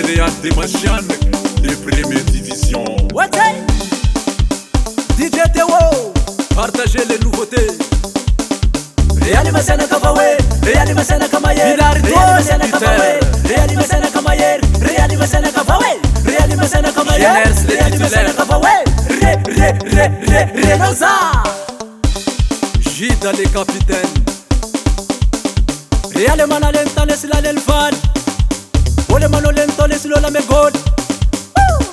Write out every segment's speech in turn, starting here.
Real de Machiane de première division. DJ Théo, Partagez les nouveautés. Real Masana Kavawe, Real Masana Kamayer, Real Masana Kavawe, Real Masana Kamayer, Real Masana Kavawe, Real Masana Kamayer, Real Masana Kavawe, Renosa, Gida les capitaines. Real Manalenta les la l'elfan, Ole Manolento les la megod,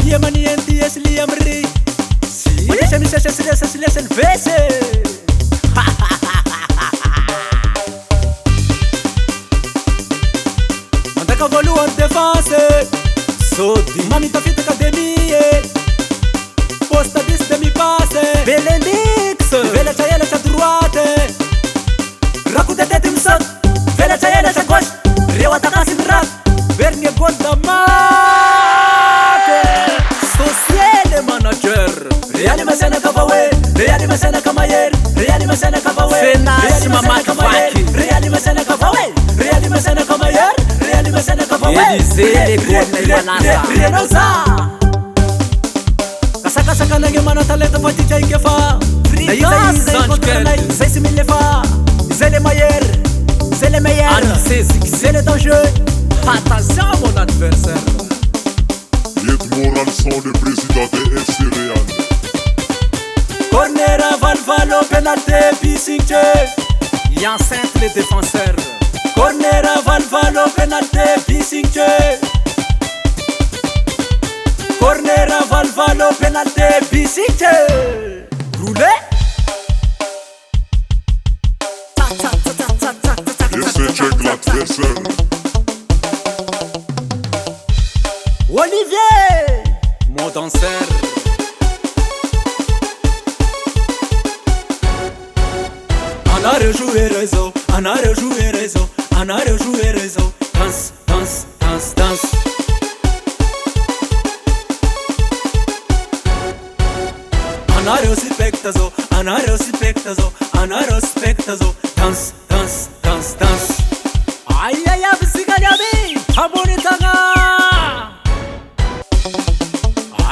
Yemanienti es liamri, si, Misha Misha les el vese. Cavolo en défense, Sodi mami ta fit academie, posta dis de mi passe, Belendix vela chayela cha droite, rakuta tetim sot, vela chayela cha gauche, rewa ta kasim rat, vernie golda mate, Social manager. Real Masana Kavawe, Real Masana Kamayer, Real Masana Kavawe, Fenas Mama Kavaki, Real Masana Kavawe, Real Masana Kamayer, Real Masana Kavawe, Elisele Gona Manasa. Renosa, Kasaka nange mana talento pati chay kefa, c'est simile fa, c'est le meilleur, c'est le meilleur, c'est le danger. Attention mon adversaire. Liet Moral sont le président de FC Real. Corner Valvalo, penalty, Pisingche. Yacinthe les défenseurs. Corner Valvalo, penalty, Pisingche. Corner Valvalo, penalty, Pisingche. Roulé. FC check l'adversaire. Olivier. Mon danseur. On a rejoué réseau, on a rejoué réseau, on a rejoué réseau. Danse, danse, danse, danse. On a respectazo, on a respectazo, on a respectazo. Danse, danse, danse, danse. Aïe aïe aïe, bisiganyami, abonitanga.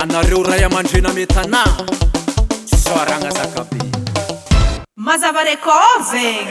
Anareo raya manjena metana. Soaranga zakabi. Mazava Recording.